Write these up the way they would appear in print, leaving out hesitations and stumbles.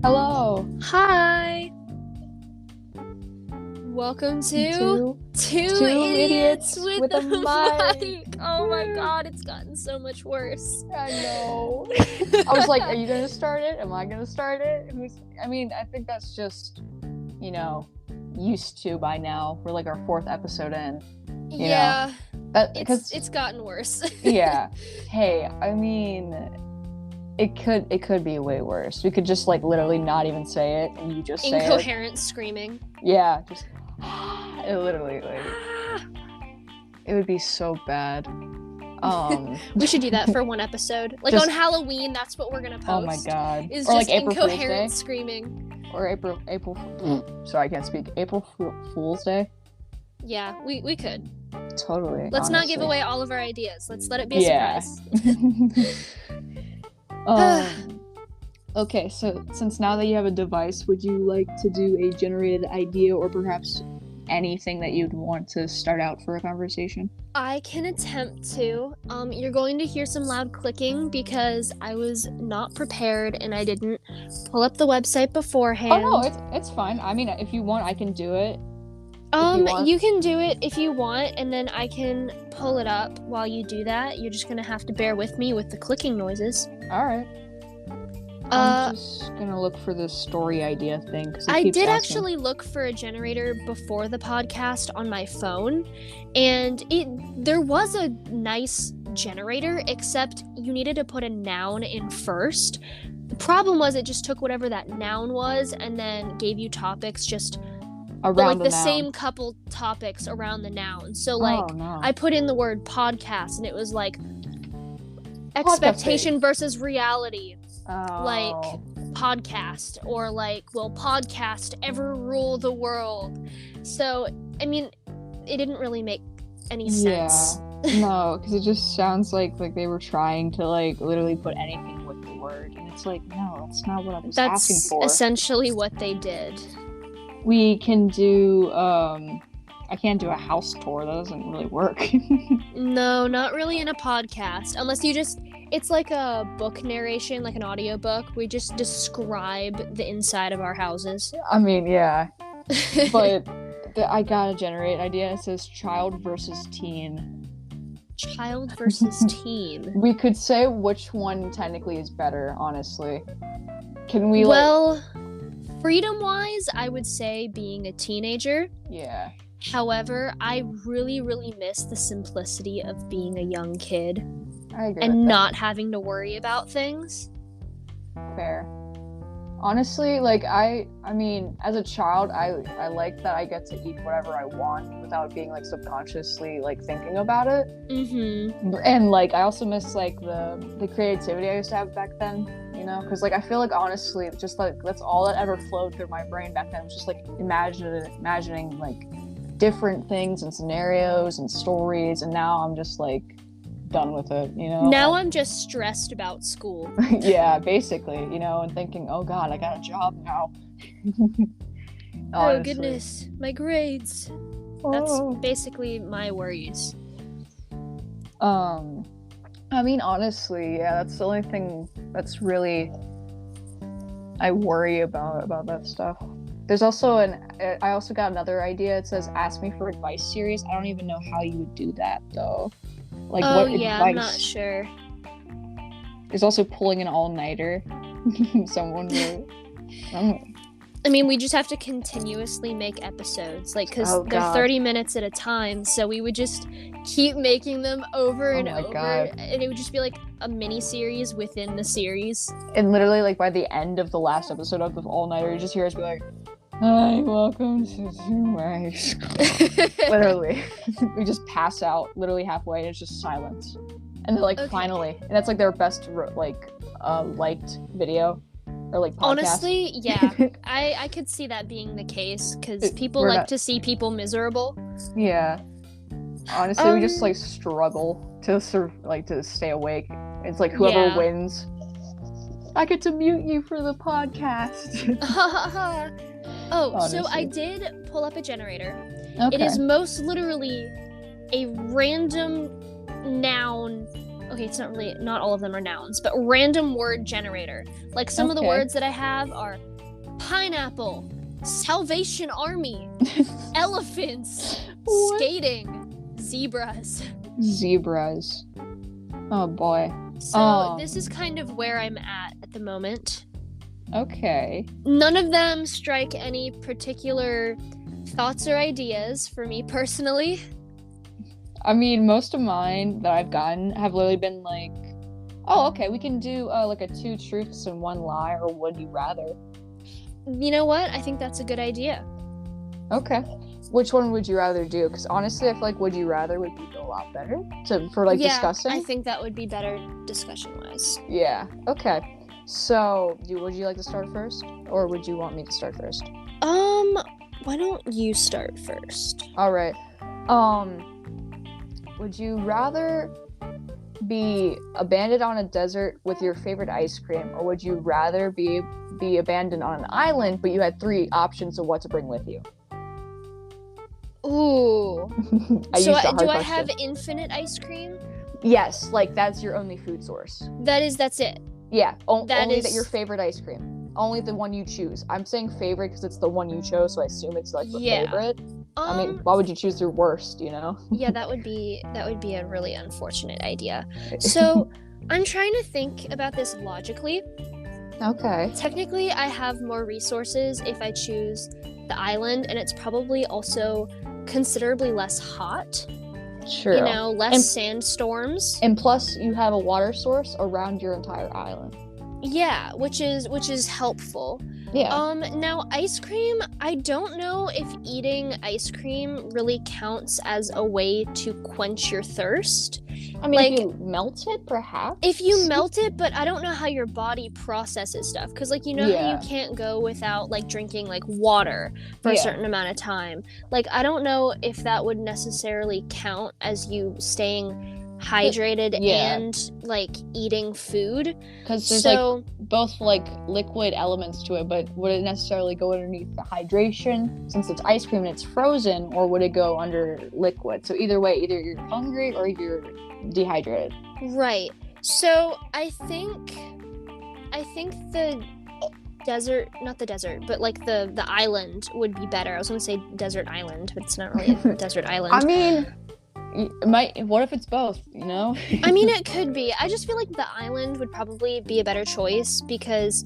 Hello. Hi. Welcome to Two Idiots with a Mic. Oh my god, it's gotten so much worse. I know. I was like, are you going to start it? Am I going to start it? I think that's just, used to by now. We're like our 4th episode in. Yeah. Because it's gotten worse. Yeah. Hey, it could be way worse. We could just like literally not even say it and you just say it. Incoherent screaming. Yeah, just it literally it would be so bad. We should do that for one episode. Like on Halloween, that's what we're gonna post. Oh my god. Is or just like April incoherent Fool's Day. screaming. Or April sorry, I can't speak. April Fool's Day. Yeah, we could. Totally. Let's not give away all of our ideas. Let's let it be a surprise. Okay, so since now that you have a device, would you like to do a generated idea or perhaps anything that you'd want to start out for a conversation? I can attempt to. You're going to hear some loud clicking because I was not prepared and I didn't pull up the website beforehand. Oh no, it's fine. I mean, if you want, I can do it. You can do it if you want, and then I can pull it up while you do that. You're just gonna have to bear with me with the clicking noises. All right. I'm just gonna look for this story idea thing. I did actually look for a generator before the podcast on my phone, and there was a nice generator, except you needed to put a noun in first. The problem was it just took whatever that noun was and then gave you topics just around the same couple topics around the noun. So I put in the word podcast and it was like expectation versus reality. Like podcast, or like, will podcast ever rule the world? So I mean, it didn't really make any sense. No, because it just sounds like they were trying to like literally put anything with the word, and it's like, no, that's not what I was asking for. That's essentially what they did. We can do I can't do a house tour. That doesn't really work. No, not really in a podcast, unless you just, it's like a book narration, like an audiobook. We just describe the inside of our houses. I mean, yeah. But I got a generate idea. It says child versus teen. Child versus teen. We could say which one technically is better, honestly. Can we freedom-wise, I would say being a teenager. Yeah. However, I really, really miss the simplicity of being a young kid. I agree and not having to worry about things. Fair. Honestly, like I mean, as a child, I like that I get to eat whatever I want without being like subconsciously like thinking about it. Mm-hmm. And like I also miss like the creativity I used to have back then, because like I feel like honestly, just like that's all that ever flowed through my brain back then was just like imagining like different things and scenarios and stories, and now I'm just like done with it, Now I'm just stressed about school. Yeah, basically, and thinking, oh god, I got a job now. Oh goodness, my grades. That's basically my worries. I mean, honestly, yeah, that's the only thing that's really I worry about that stuff. There's also I also got another idea. It says ask me for advice series. I don't even know how you would do that though. Like, what advice? I'm not sure. There's also pulling an all-nighter. Someone will. I mean, we just have to continuously make episodes, like, because they're 30 minutes at a time, so we would just keep making them over and over, and it would just be like a mini-series within the series. And literally, like, by the end of the last episode of the all-nighter, you just hear us be like, hi, welcome to my school. Literally. We just pass out literally halfway and it's just silence. And they're like, finally. And that's like their best liked video or like podcast. Honestly, yeah. I could see that being the case because people like to see people miserable. Yeah. Honestly, we just like struggle to stay awake. It's like whoever wins. I get to mute you for the podcast. So I did pull up a generator. Okay. It is most literally a random noun okay, it's not all of them are nouns, but random word generator. Like some of the words that I have are pineapple, Salvation Army, elephants, skating, zebras. Zebras. Oh boy. So this is kind of where I'm at the moment. Okay. None of them strike any particular thoughts or ideas for me personally. I mean, most of mine that I've gotten have literally been like, oh, okay, we can do like a 2 truths and 1 lie, or would you rather? You know what? I think that's a good idea. Okay. Which one would you rather do? Because honestly, I feel like would you rather would be a lot better for discussing. I think that would be better discussion-wise. Yeah. Okay. So, would you like to start first, or would you want me to start first? Why don't you start first? All right. Would you rather be abandoned on a desert with your favorite ice cream, or would you rather be abandoned on an island, but you had 3 options of what to bring with you? Ooh. Do I have infinite ice cream? Yes, like that's your only food source. That's it. Yeah, only your favorite ice cream. Only the one you choose. I'm saying favorite because it's the one you chose, so I assume it's like the favorite. I mean, why would you choose your worst, you know? Yeah, that would be a really unfortunate idea. So, I'm trying to think about this logically. Okay. Technically, I have more resources if I choose the island, and it's probably also considerably less hot. True. You know, less sandstorms. And plus, you have a water source around your entire island. Yeah, which is helpful. Yeah. Now ice cream, I don't know if eating ice cream really counts as a way to quench your thirst. I mean, like, if you melt it, perhaps? If you melt it, but I don't know how your body processes stuff. Because, like, you know how you can't go without, like, drinking, like, water for a certain amount of time. Like, I don't know if that would necessarily count as you staying hydrated and, like, eating food. Because there's, like, both, like, liquid elements to it, but would it necessarily go underneath the hydration, since it's ice cream and it's frozen, or would it go under liquid? So either way, either you're hungry or you're dehydrated. Right. So I think the desert, not the desert, but like the island would be better. I was gonna say desert island, but it's not really a desert island. I mean, what if it's both, you know? I mean, it could be. I just feel like the island would probably be a better choice because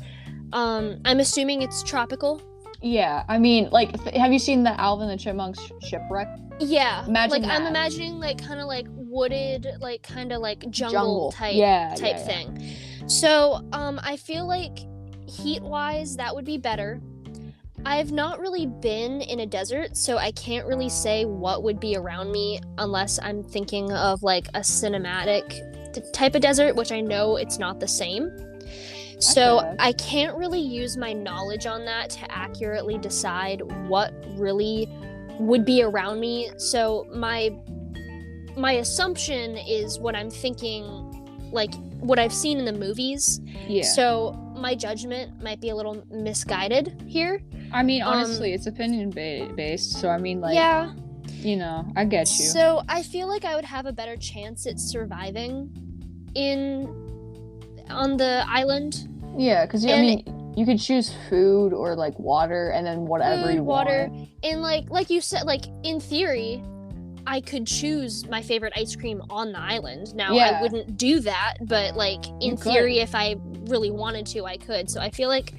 I'm assuming it's tropical. Yeah, I mean, like, have you seen the Alvin and the Chipmunks shipwreck? Yeah, Imagine like that. I'm imagining like kind of like wooded, like kind of like jungle type thing. So I feel like heat-wise that would be better. I've not really been in a desert, so I can't really say what would be around me unless I'm thinking of like a cinematic type of desert, which I know it's not the same. So I can't really use my knowledge on that to accurately decide what really would be around me. So my assumption is what I'm thinking, like what I've seen in the movies. Yeah. So my judgment might be a little misguided here. I mean, honestly, it's opinion based. So I mean, like, you know, I get you. So I feel like I would have a better chance at surviving on the island. Yeah, because I mean, you could choose food or like water, and then whatever you water, want. And like you said, like in theory, I could choose my favorite ice cream on the island. Now I wouldn't do that, but like in theory, if I really wanted to, I could. So I feel like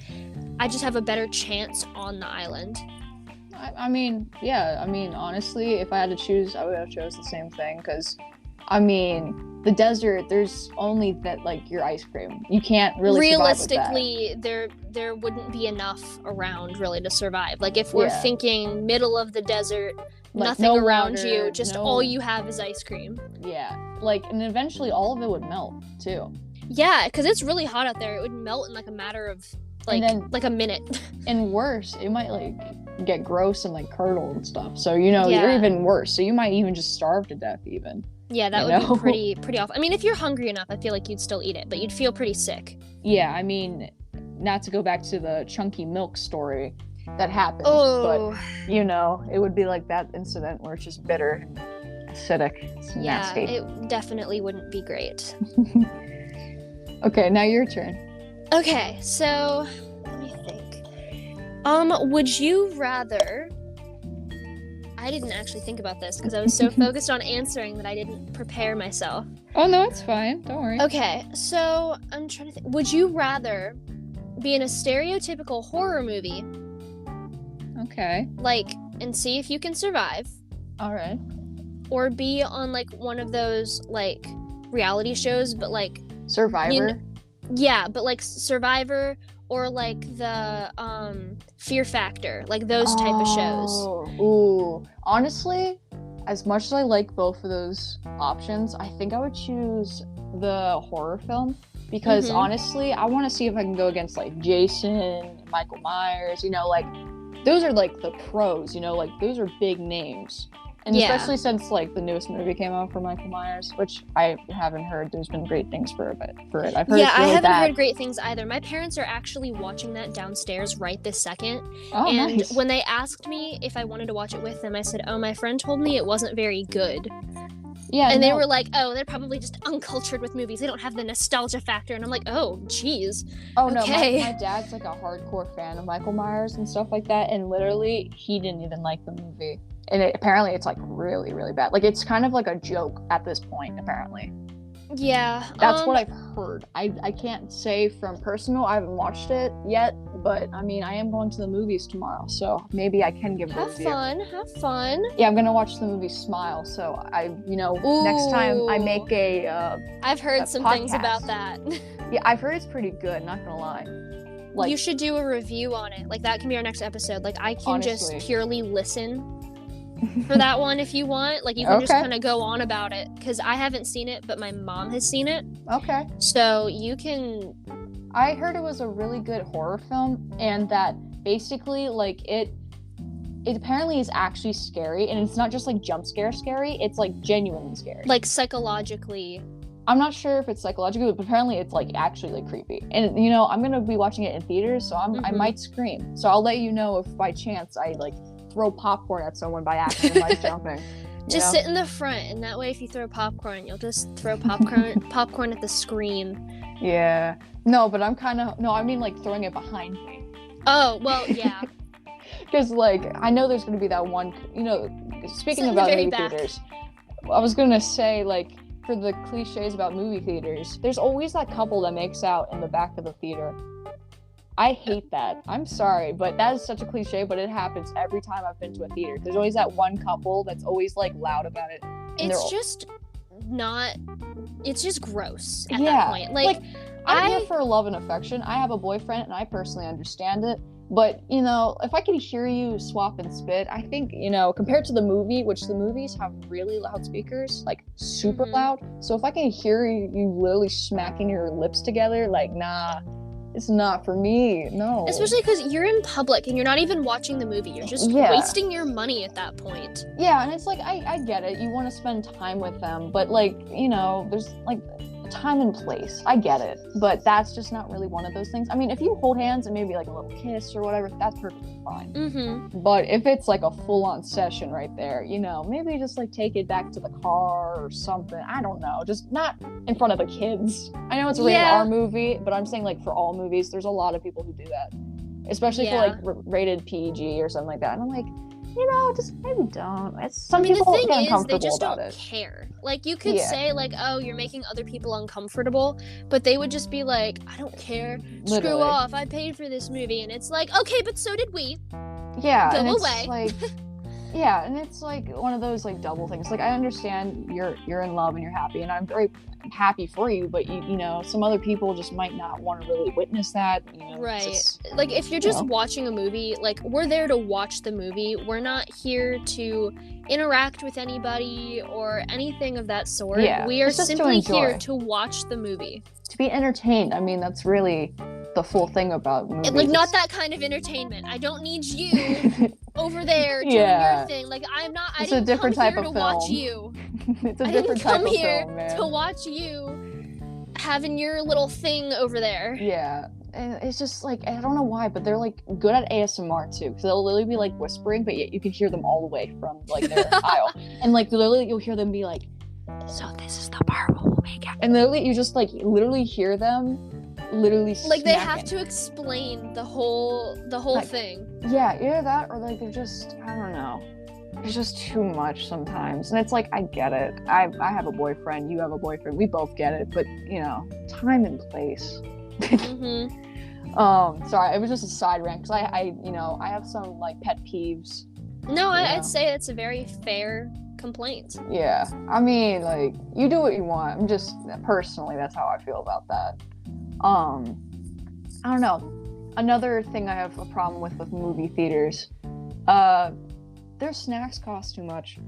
I just have a better chance on the island. I mean, yeah. I mean, honestly, if I had to choose, I would have chose the same thing. Because, I mean, the desert, there's only that, like, your ice cream. You can't really realistically survive with that. there wouldn't be enough around really to survive. Like if we're thinking middle of the desert, like, nothing no around water, you, just all you have is ice cream. Yeah, like, and eventually all of it would melt too. Yeah, because it's really hot out there. It would melt in like a matter of like a minute. And worse, it might like get gross and like curdle and stuff. So you know you're even worse. So you might even just starve to death even. Yeah, that would be pretty awful. I mean, if you're hungry enough, I feel like you'd still eat it, but you'd feel pretty sick. Yeah, I mean, not to go back to the chunky milk story that happened, but you know, it would be like that incident where it's just bitter. acidic. It's nasty. It definitely wouldn't be great. Okay, now your turn. Okay, so let me think. Would you rather... I didn't actually think about this because I was so focused on answering that I didn't prepare myself. Oh, no, it's fine. Don't worry. Okay, so I'm trying to think. Would you rather be in a stereotypical horror movie, Okay. like, and see if you can survive, All right. or be on, like, one of those, like, reality shows, but, like... Survivor? Yeah, but, like, Survivor, or, like, the, Fear Factor, like, those type of shows. Ooh. Honestly, as much as I like both of those options, I think I would choose the horror film. Because honestly, I want to see if I can go against, like, Jason, Michael Myers, you know, like, those are, like, the pros, you know, like, those are big names. And especially since, like, the newest movie came out for Michael Myers, which I haven't heard there's been great things for it. I've heard it's really I haven't bad. heard great things either. My parents are actually watching that downstairs right this second. Oh, and nice. when they asked me if I wanted to watch it with them, I said, oh, my friend told me it wasn't very good. Yeah, and they were like, oh, they're probably just uncultured with movies. They don't have the nostalgia factor. And I'm like, oh, geez. Oh, okay. No, my dad's, like, a hardcore fan of Michael Myers and stuff like that. And literally, he didn't even like the movie. And apparently it's, like, really, really bad. Like, it's kind of like a joke at this point, apparently. Yeah. That's what I've heard. I can't say from personal. I haven't watched it yet. But, I mean, I am going to the movies tomorrow. So maybe I can give it a review. Have fun. Yeah, I'm going to watch the movie Smile. So, next time I make I've heard some podcast. Things about that. Yeah, I've heard it's pretty good, not going to lie. Like, you should do a review on it. Like, that can be our next episode. Like, I can just purely listen for that one if you want. Like, you can just kind of go on about it, because I haven't seen it, but my mom has seen it. Okay. So you can... I heard it was a really good horror film, and that basically, like, it apparently is actually scary, and it's not just, like, jump scary, it's, like, genuinely scary. Like, psychologically... I'm not sure if it's psychological, but apparently it's, like, actually, like, creepy. And, you know, I'm gonna be watching it in theaters, so I might scream. So I'll let you know if by chance I, like, throw popcorn at someone by accident by jumping. Just sit in the front, and that way if you throw popcorn, you'll just throw popcorn at the screen. Yeah. No, but I mean, like, throwing it behind me. Oh, well, yeah. Because, like, I know there's gonna be that one, you know, speaking about movie theaters, I was gonna say, like, for the cliches about movie theaters, there's always that couple that makes out in the back of the theater. I hate that. I'm sorry, but that is such a cliche, but it happens every time I've been to a theater. There's always that one couple that's always, like, loud about it. It's just gross at that point. Like I'm here for love and affection. I have a boyfriend, and I personally understand it. But, you know, if I can hear you swap and spit, I think, you know, compared to the movie, which the movies have really loud speakers, like, super loud. So if I can hear you literally smacking your lips together, like, nah, it's not for me. No. Especially because you're in public and you're not even watching the movie. You're just wasting your money at that point. Yeah, and it's like, I get it. You want to spend time with them. But, like, you know, there's, like, time and place. I get it. But that's just not really one of those things. I mean, if you hold hands and maybe, like, a little kiss or whatever, that's perfectly fine. But if it's, like, a full-on session right there, you know, maybe just, like, take it back to the car or something. I don't know. Just not in front of the kids. I know it's a rated R movie, but I'm saying, like, for all movies, there's a lot of people who do that. Especially for, like, rated PG or something like that. And I'm like, you know, just maybe don't. People the thing get is, uncomfortable they just about don't it. care. Like, you could say, like, oh, you're making other people uncomfortable, but they would just be like, I don't care. Literally. Screw off. I paid for this movie. And it's like, okay, but so did we. Yeah. Go and away. It's like, yeah, and it's like one of those, like, double things. Like, I understand you're in love and you're happy, and I'm very happy for you, but you know, some other people just might not want to really witness that, you know. Right. Like, if you're just watching a movie, like, we're there to watch the movie. We're not here to interact with anybody or anything of that sort. Yeah, we are simply here to to watch the movie. To be entertained. I mean, that's really the full thing about movies. Like, not that kind of entertainment. I don't need you over there doing your thing. Like, I didn't come here to watch you. It's a different type of film, man. To watch you having your little thing over there. Yeah. And it's just like, I don't know why, but they're like good at ASMR too, because they'll literally be like whispering, but yet you can hear them all the way from like their aisle. And like literally you'll hear them be like, so this is the part where we'll make it. And literally you just like literally hear them literally like they smacking. have to explain the whole like, thing. Yeah, either that or like they're just, I don't know. It's just too much sometimes. And it's like, I get it. I have a boyfriend, you have a boyfriend, we both get it, but you know, time and place. Sorry, it was just a side rant because I have some like pet peeves. No, I'd say it's a very fair complaint. Yeah, I mean, like, you do what you want. I'm just, personally, that's how I feel about that. I don't know. Another thing I have a problem with movie theaters, their snacks cost too much.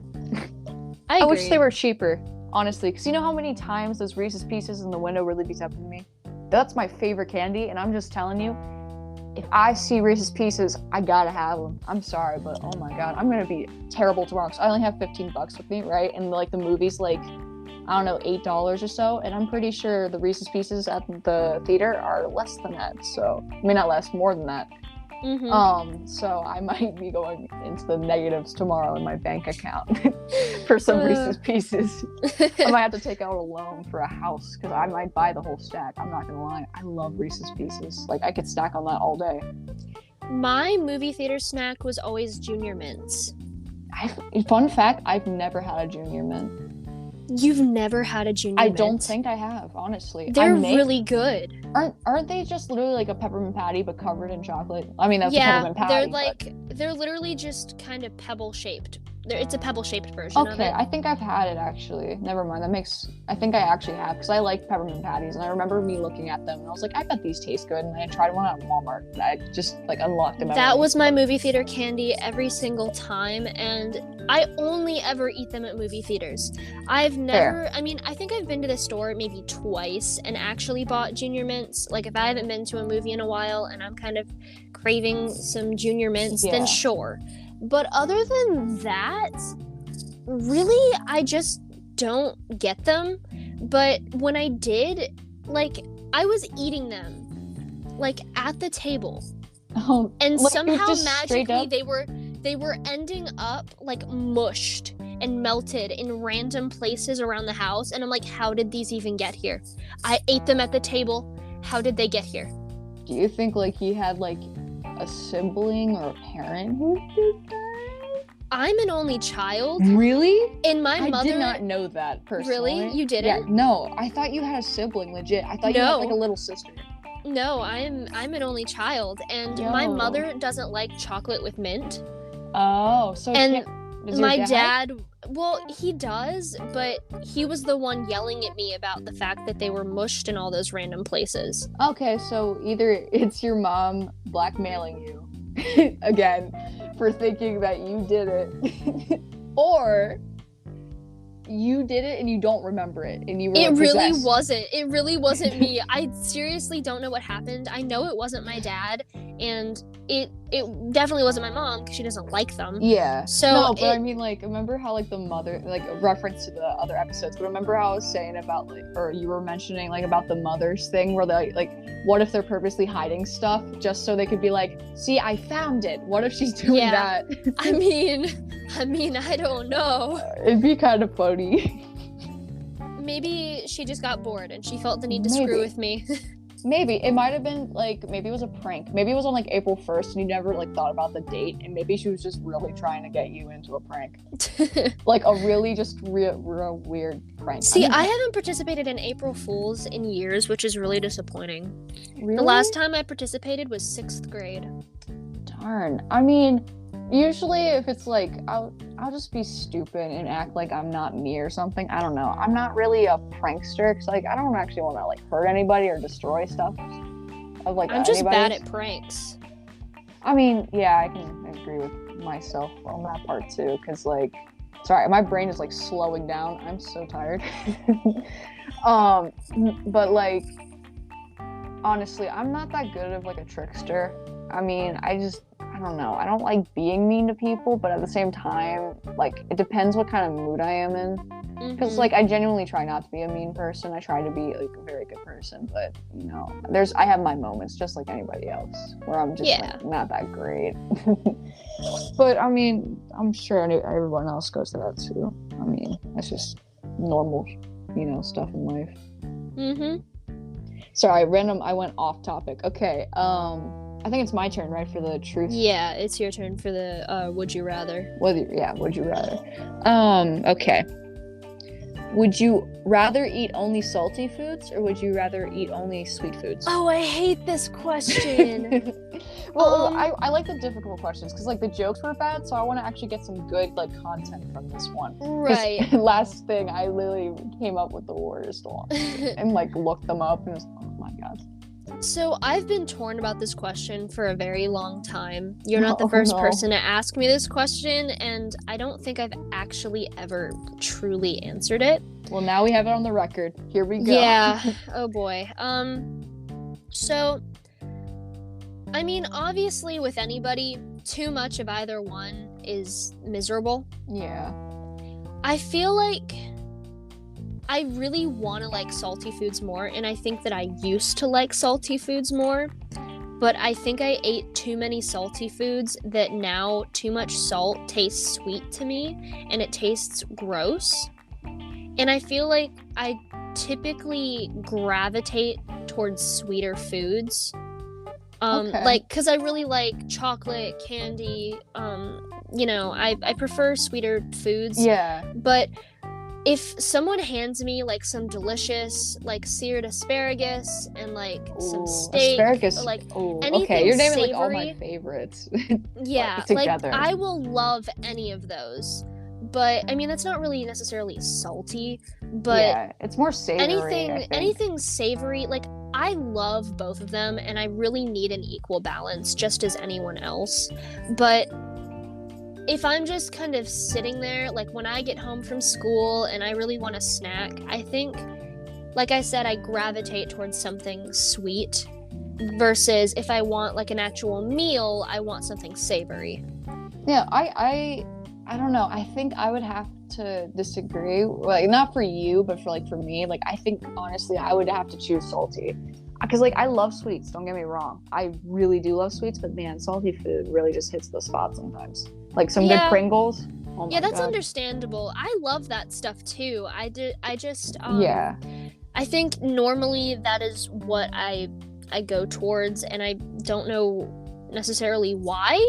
I wish they were cheaper, honestly, because you know how many times those Reese's Pieces in the window really be tempting me? That's my favorite candy, and I'm just telling you, if I see Reese's Pieces, I gotta have them. I'm sorry, but oh my god, I'm gonna be terrible tomorrow because I only have $15 with me, right? And like the movie's like, I don't know, $8 or so, and I'm pretty sure the Reese's Pieces at the theater are less than that. So, I mean, not less, more than that. So I might be going into the negatives tomorrow in my bank account for some Reese's Pieces. I might have to take out a loan for a house because I might buy the whole stack. I'm not gonna lie, I love Reese's Pieces. Like, I could snack on that all day. My movie theater snack was always Junior Mints. Fun fact, I've never had a Junior Mint. You've never had a Junior Mint? I don't think I have, honestly. They're really good. Aren't they just literally like a peppermint patty but covered in chocolate? I mean, that's a peppermint patty. They're literally just kind of pebble shaped. It's a pebble shaped version of it. Okay, I think I've had it actually. Never mind. I think I actually have because I like peppermint patties and I remember me looking at them and I was like, I bet these taste good. And I tried one at Walmart and I just like unlocked them. That was my movie theater candy every single time, and I only ever eat them at movie theaters. I've never, I mean, I think I've been to the store maybe twice and actually bought Junior Mints. Like if I haven't been to a movie in a while and I'm kind of craving some Junior Mints, then sure. But other than that, really, I just don't get them. But when I did, like, I was eating them, like, at the table. And like, somehow magically they were ending up, like, mushed and melted in random places around the house. And I'm like, how did these even get here? I ate them at the table. How did they get here? Do you think, like, he had, like, a sibling or a parent who did that? I'm an only child. Really? And my mother... I did not know that, personally. Really? You didn't? Yeah, no. I thought you had a sibling, legit. I thought you had, like, a little sister. No, I'm an only child, and my mother doesn't like chocolate with mint. Oh, so... And my dad... Well, he does, but he was the one yelling at me about the fact that they were mushed in all those random places. Okay, so either it's your mom blackmailing you, again, for thinking that you did it, or you did it and you don't remember it, and you were It really possessed. wasn't. It really wasn't me. I seriously don't know what happened. I know it wasn't my dad, and it definitely wasn't my mom because she doesn't like them. Yeah. So no, but I mean, like, remember how, like, the mother, like, a reference to the other episodes, but remember how I was saying about, like, or you were mentioning, like, about the mothers thing where they, like, what if they're purposely hiding stuff just so they could be like, see, I found it. What if she's doing that? I mean, I don't know. It'd be kind of funny. Maybe she just got bored and she felt the need to screw with me. Maybe. It might have been, like, maybe it was a prank. Maybe it was on, like, April 1st and you never, like, thought about the date, and maybe she was just really trying to get you into a prank. Like, a really just real weird prank. See, I haven't participated in April Fools in years, which is really disappointing. Really? The last time I participated was 6th grade. Darn. I mean, usually if it's like, I'll just be stupid and act like I'm not me or something. I don't know. I'm not really a prankster because, like, I don't actually want to, like, hurt anybody or destroy stuff. I'm just bad at pranks. I mean, yeah, I can agree with myself on that part too, because, like, sorry, my brain is, like, slowing down. I'm so tired. But, like, honestly, I'm not that good of, like, a trickster. I mean, I I don't know. I don't like being mean to people, but at the same time, like, it depends what kind of mood I am in. Because, like, I genuinely try not to be a mean person. I try to be, like, a very good person. But, you know, I have my moments just like anybody else where I'm just, like, not that great. But, I mean, I'm sure everyone else goes through that, too. I mean, that's just normal, you know, stuff in life. Sorry, I went off topic. Okay, I think it's my turn, right, for the truth? Yeah, it's your turn for the would you rather. Would you rather? Okay. Would you rather eat only salty foods, or would you rather eat only sweet foods? Oh, I hate this question. Well, I like the difficult questions, because, like, the jokes were bad, so I want to actually get some good, like, content from this one. Right. Last thing, I literally came up with the worst one, and, like, looked them up, and it was, oh my god. So I've been torn about this question for a very long time. You're not the first person to ask me this question, and I don't think I've actually ever truly answered it. Well, now we have it on the record. Here we go. Yeah. Oh boy. So, I mean, obviously with anybody, too much of either one is miserable. Yeah. I feel like I really want to like salty foods more, and I think that I used to like salty foods more, but I think I ate too many salty foods that now too much salt tastes sweet to me, and it tastes gross. And I feel like I typically gravitate towards sweeter foods. Like, because I really like chocolate, candy, you know, I prefer sweeter foods. Yeah. But if someone hands me, like, some delicious, like, seared asparagus and, like, some steak, asparagus, like, anything okay, you're naming, savory, like, all my favorites. Yeah, like, I will love any of those. But, I mean, that's not really necessarily salty, but yeah, it's more savory, anything savory, like, I love both of them, and I really need an equal balance, just as anyone else. But if I'm just kind of sitting there, like when I get home from school and I really want a snack, I think, like I said, I gravitate towards something sweet versus if I want like an actual meal, I want something savory. Yeah, I don't know. I think I would have to disagree. Like, not for you, but for me. Like, I think, honestly, I would have to choose salty. Because, like, I love sweets, don't get me wrong. I really do love sweets, but, man, salty food really just hits the spot sometimes. Like, some good Pringles. Oh my that's God. Understandable. I love that stuff, too. I think normally that is what I go towards, and I don't know necessarily why.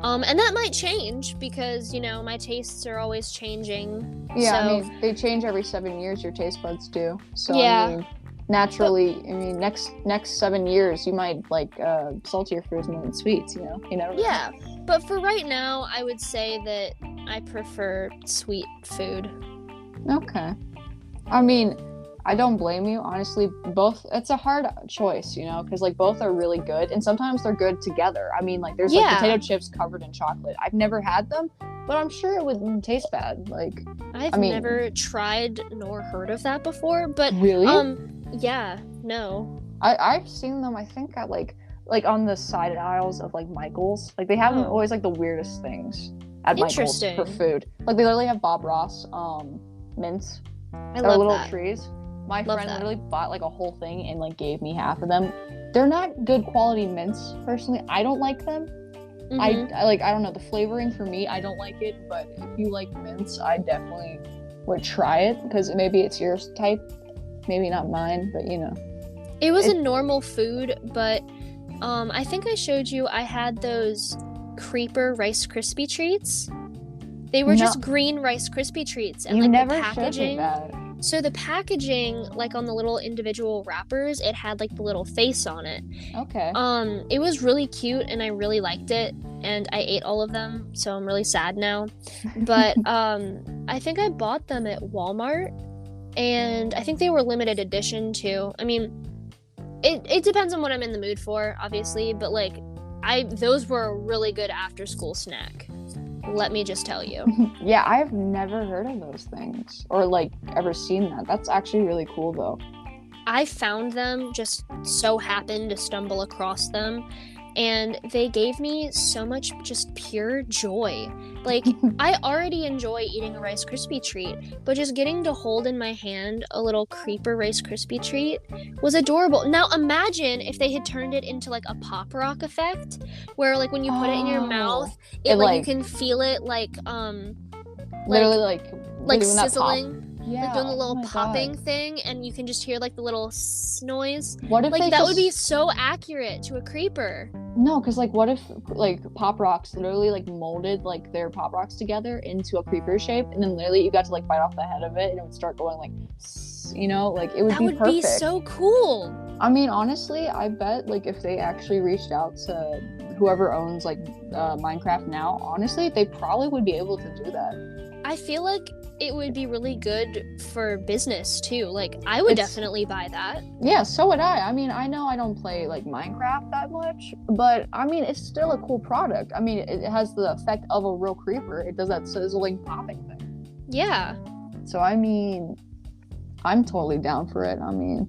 And that might change because, you know, my tastes are always changing. Yeah, so, I mean, they change every 7 years, your taste buds do. So, yeah. I mean, naturally, next 7 years, you might like saltier foods more than sweets, you know? You never know. Yeah, but for right now, I would say that I prefer sweet food. Okay. I mean, I don't blame you, honestly. Both, it's a hard choice, you know, because like both are really good, and sometimes they're good together. I mean, like there's like potato chips covered in chocolate. I've never had them, but I'm sure it wouldn't taste bad. Like, I've never tried nor heard of that before, but really, yeah, no. I've seen them. I think at like on the side aisles of like Michael's. Like they have them always like the weirdest things at Michael's for food. Like they literally have Bob Ross mints. I love little that. Trees. My friend literally bought like a whole thing and like gave me half of them. They're not good quality mints, personally. I don't like them. Mm-hmm. I don't know, the flavoring for me, I don't like it, but if you like mints, I definitely would try it because maybe it's your type, maybe not mine, but you know. It was a normal food, but I think I showed you I had those Creeper Rice Krispie treats. They were just green Rice Krispie treats, and you like never the packaging. Showed me that. So the packaging, like on the little individual wrappers, it had like the little face on it. Okay. It was really cute, and I really liked it, and I ate all of them, so I'm really sad now. But I think I bought them at Walmart, and I think they were limited edition too. I mean, it depends on what I'm in the mood for, obviously, but like those were a really good after school snack. Let me just tell you. Yeah, I've never heard of those things or like ever seen that. That's actually really cool though. I found them, just so happened to stumble across them, and they gave me so much just pure joy. Like, I already enjoy eating a Rice Krispie treat, but just getting to hold in my hand a little creeper Rice Krispie treat was adorable. Now imagine if they had turned it into like a pop rock effect, where like when you put it in your mouth, it like you can feel it like literally like sizzling. Yeah, like doing a little popping God. thing, and you can just hear like the little noise. What if like that would be so accurate to a creeper? No, because like what if like Pop Rocks literally like molded like their Pop Rocks together into a creeper shape, and then literally you got to like bite off the head of it and it would start going like, you know, like it would be perfect. That would be so cool. I mean, honestly, I bet like if they actually reached out to whoever owns like Minecraft now, honestly, they probably would be able to do that. I feel like it would be really good for business too. Like, I would definitely buy that. Yeah, so would I. I mean, I know I don't play like Minecraft that much, but I mean, it's still a cool product. I mean, it has the effect of a real creeper. It does that sizzling popping thing. Yeah. So I mean, I'm totally down for it. I mean,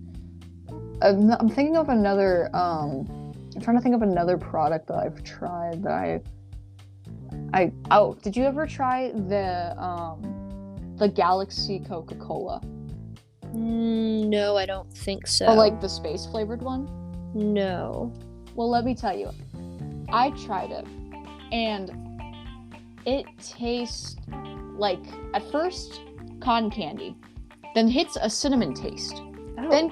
I'm thinking of another. I'm trying to think of another product that I've tried that did you ever try the Galaxy Coca-Cola? No, I don't think so. Or like the space flavored one? No. Well, let me tell you. I tried it, and it tastes like, at first, cotton candy, then hits a cinnamon taste. Oh. Then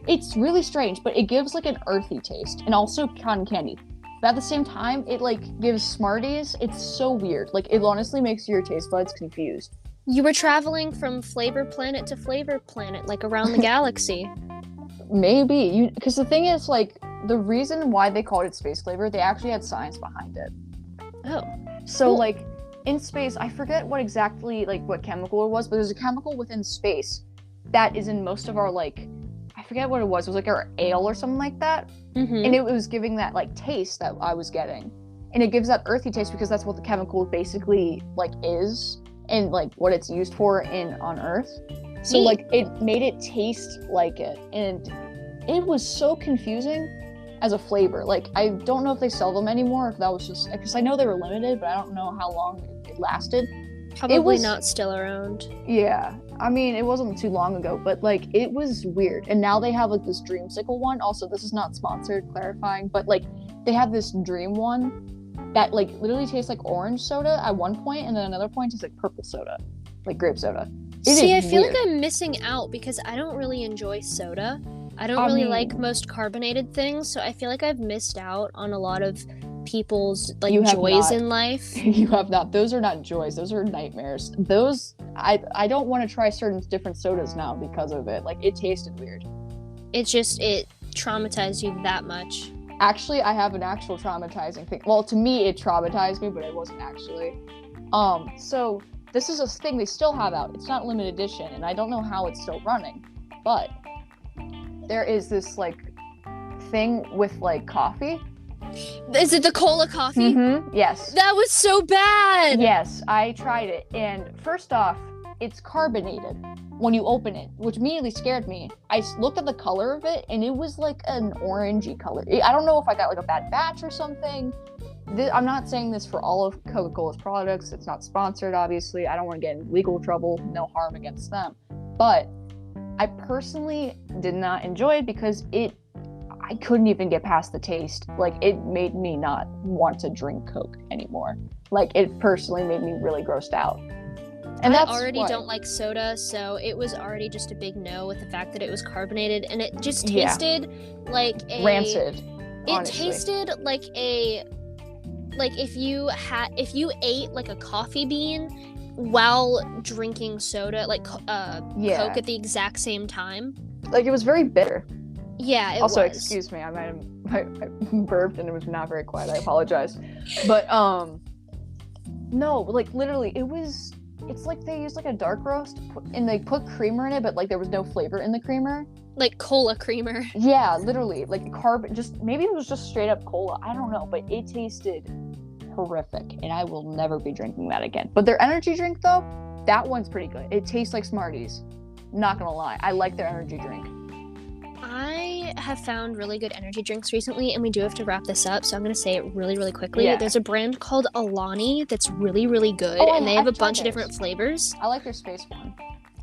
it's really strange, but it gives like an earthy taste, and also cotton candy. But at the same time, it like gives Smarties. It's so weird. Like, it honestly makes your taste buds confused. You were traveling from flavor planet to flavor planet, like around the galaxy. Maybe. Because the thing is, like, the reason why they called it space flavor, they actually had science behind it. Oh. So, cool. like, in space, I forget what exactly, like, what chemical it was, but there's a chemical within space that is in most of our, like, I forget what it was. It was, like, our ale or something like that. Mm-hmm. And it was giving that, like, taste that I was getting. And it gives that earthy taste because that's what the chemical basically, like, is. And like what it's used for on Earth. So like it made it taste like it, and it was so confusing as a flavor. Like, I don't know if they sell them anymore, if that was just because I know they were limited, but I don't know how long it lasted. Probably not still around. Yeah, I mean, it wasn't too long ago, but like it was weird. And now they have like this dreamsicle one. Also, this is not sponsored, clarifying, but like they have this dream one that like literally tastes like orange soda at one point, and then another point tastes like purple soda, like grape soda. I feel like I'm missing out because I don't really enjoy soda. I don't really like most carbonated things, so I feel like I've missed out on a lot of people's like joys in life. You have not. Those are not joys. Those are nightmares. Those I don't want to try certain different sodas now because of it. Like, it tasted weird. It traumatized you that much. Actually, I have an actual traumatizing thing. Well, to me, it traumatized me, but it wasn't actually. So this is a thing they still have out. It's not limited edition, and I don't know how it's still running. But there is this, like, thing with, like, coffee. Is it the cola coffee? Mm-hmm. Yes. That was so bad! Yes, I tried it. And first off, it's carbonated when you open it, which immediately scared me. I looked at the color of it, and it was like an orangey color. I don't know if I got like a bad batch or something. I'm not saying this for all of Coca-Cola's products. It's not sponsored, obviously. I don't want to get in legal trouble. No harm against them. But I personally did not enjoy it because I couldn't even get past the taste. Like, it made me not want to drink Coke anymore. Like, it personally made me really grossed out. And I already don't like soda, so it was already just a big no with the fact that it was carbonated, and it just tasted like a rancid. It tasted like if you ate like a coffee bean while drinking soda, like Coke at the exact same time. Like, it was very bitter. Yeah, it also, was. Excuse me, I burped and it was not very quiet. I apologize. But no, like, literally, it's like they used like a dark roast and they put creamer in it, but like there was no flavor in the creamer. Like cola creamer. Yeah, literally, like maybe it was just straight up cola. I don't know, but it tasted horrific, and I will never be drinking that again. But their energy drink, though, that one's pretty good. It tastes like Smarties. Not gonna lie, I like their energy drink. I have found really good energy drinks recently, and we do have to wrap this up, so I'm going to say it really, really quickly. Yeah. There's a brand called Alani that's really, really good, Oh, and they have a I've tried bunch of theirs. different flavors. I like their space one.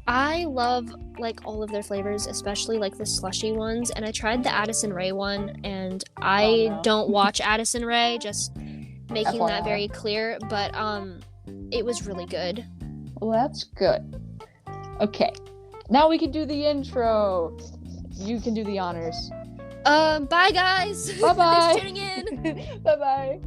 I love, like, all of their flavors, especially, like, the slushy ones, and I tried the Addison Rae one, and I no. don't watch Addison Rae, just making that FYI. very clear, but it was really good. Well, that's good. Okay. Now we can do the intro. You can do the honors. Bye, guys! Bye-bye. Thanks for tuning in! Bye-bye.